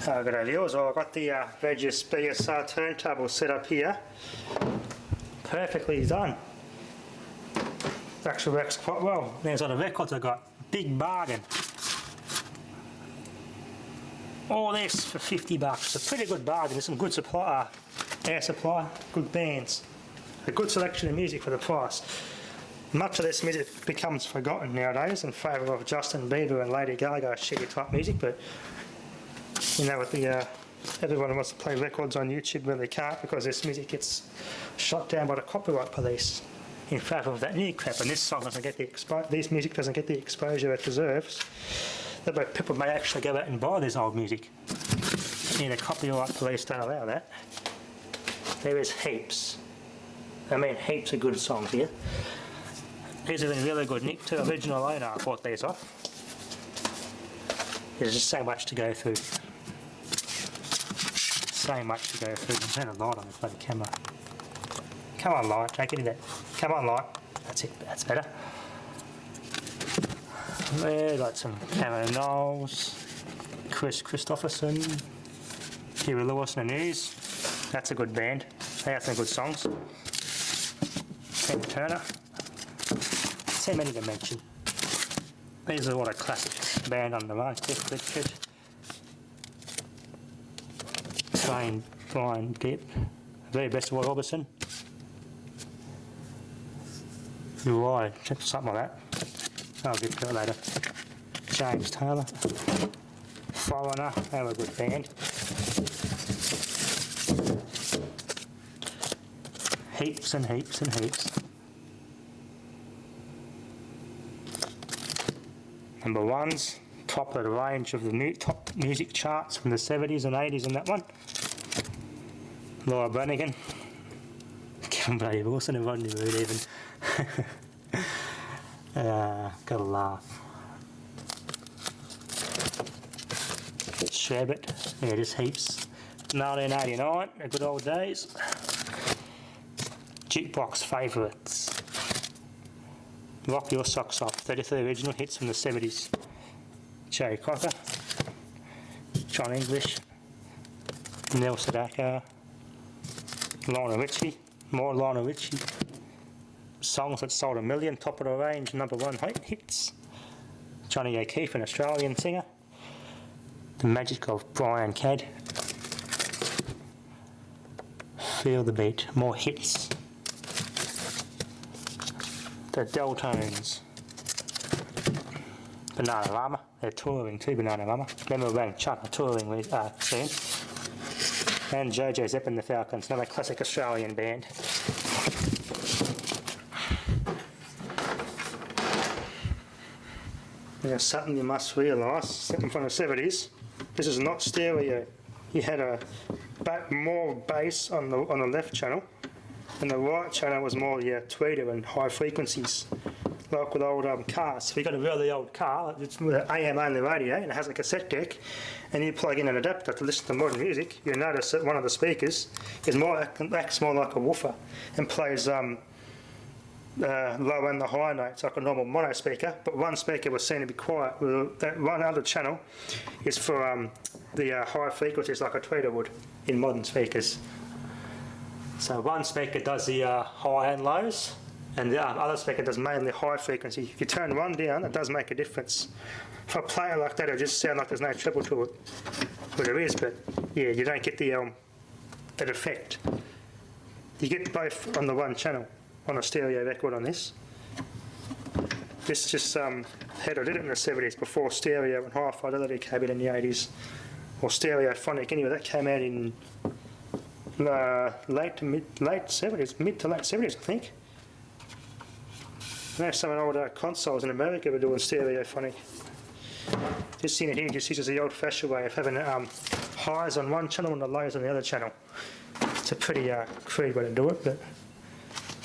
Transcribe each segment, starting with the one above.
G'day viewers, I've got the Regis BSR turntable set up here. Perfectly done. It actually works quite well. There's other records I got. Big bargain. All this for $50. It's a pretty good bargain. There's some good supply, air supply, good bands. A good selection of music for the price. Much of this music becomes forgotten nowadays in favour of Justin Bieber and Lady Gaga shitty type music, but you know, with the everyone wants to play records on YouTube where they can't because this music gets shot down by the copyright police in favour of that new crap, and this song doesn't get this music doesn't get the exposure it deserves. That way people may actually go out and buy this old music. And the copyright police don't allow that. There is heaps. I mean heaps of good songs here. These have been really good. Nick, the original owner, I bought these off. There's just so much to go through. So much to go through. There's not a light on the bloody camera. Come on, light. Take it in there. Come on, light. That's it. That's better. There, got some Cameron Knowles, Chris Christopherson, Huey Lewis and the News. That's a good band. They have some good songs. Tina Turner. So many to mention. These are all a classic band on the run. Cliff Richard. Train, Blind Dip. Very best of Roy Orbison. Roy, something like that. I'll get to it later. James Taylor. Foreigner, they were a good band. Heaps and heaps and heaps. Number ones, top of the range of the new top music charts from the 70s and 80s and that one. Laura Branigan. Can't believe Wilson and Rodney Rood even. Gotta laugh. Sherbet, yeah, just heaps. 1989, the good old days. Jukebox favourites. Rock Your Socks Off, 33 original hits from the 70s. Jerry Crocker, John English, Neil Sedaka, Lionel Richie, more Lionel Richie. Songs that sold 1 million, top of the range, number one hits. Johnny O'Keefe, an Australian singer. The Magic of Brian Cadd. Feel the Beat, more hits. The Deltones. Banana Rama, they're touring too, Banana Rama. Remember when Chuck are touring soon. And Jojo Zepp and the Falcons, another classic Australian band. There's something you must realise, something from the 70s. This is not stereo. You had more bass on the left channel, and the right channel was more tweeter and high frequencies, like with old cars. If you've got a really old car, it's with an AM only radio and it has a cassette deck, and you plug in an adapter to listen to modern music, you'll notice that one of the speakers acts more like a woofer and plays low and the high notes like a normal mono speaker, but one speaker was seen to be quiet. That one other channel is for the high frequencies like a tweeter would in modern speakers. So one speaker does the high and lows, and the other speaker does mainly high frequency. If you turn one down, it does make a difference. For a player like that, it'll just sound like there's no treble to it. Well, there is, but yeah, you don't get the that effect. You get both on the one channel. On a stereo record on this. This just I did it in the 70s before stereo and high fidelity came in the 80s, or stereophonic anyway. That came out in late to late 70s, mid to late 70s, I think. I know some older consoles in America were doing stereophonic. Just seeing it here just uses the old-fashioned way of having highs on one channel and the lows on the other channel. It's a pretty crude way to do it, but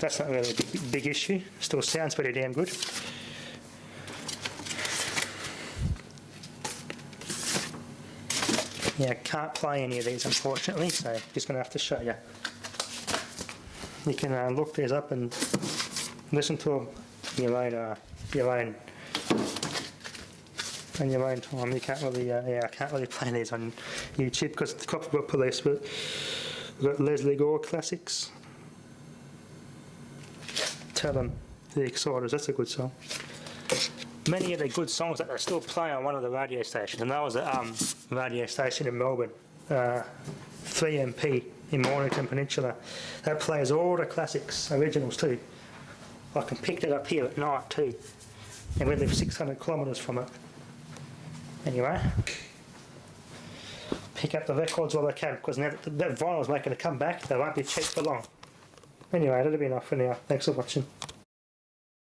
that's not really a big issue. Still sounds pretty damn good. Yeah, I can't play any of these unfortunately, so I'm just going to have to show you. You can look these up and listen to them your own in your own time. You can't really, I can't really play these on YouTube because it's the copyright police. But we've got Leslie Gore classics. Tell them the Exciters. That's a good song. Many of the good songs that they still play on one of the radio stations, and that was a radio station in Melbourne, 3MP in Mornington Peninsula. That plays all the classics, originals too. I can pick it up here at night too, and we live 600 kilometres from it. Anyway, pick up the records while I can, because now that vinyl's making a comeback, they won't be cheap for long. Anyway, that'll be enough for now. Thanks for watching.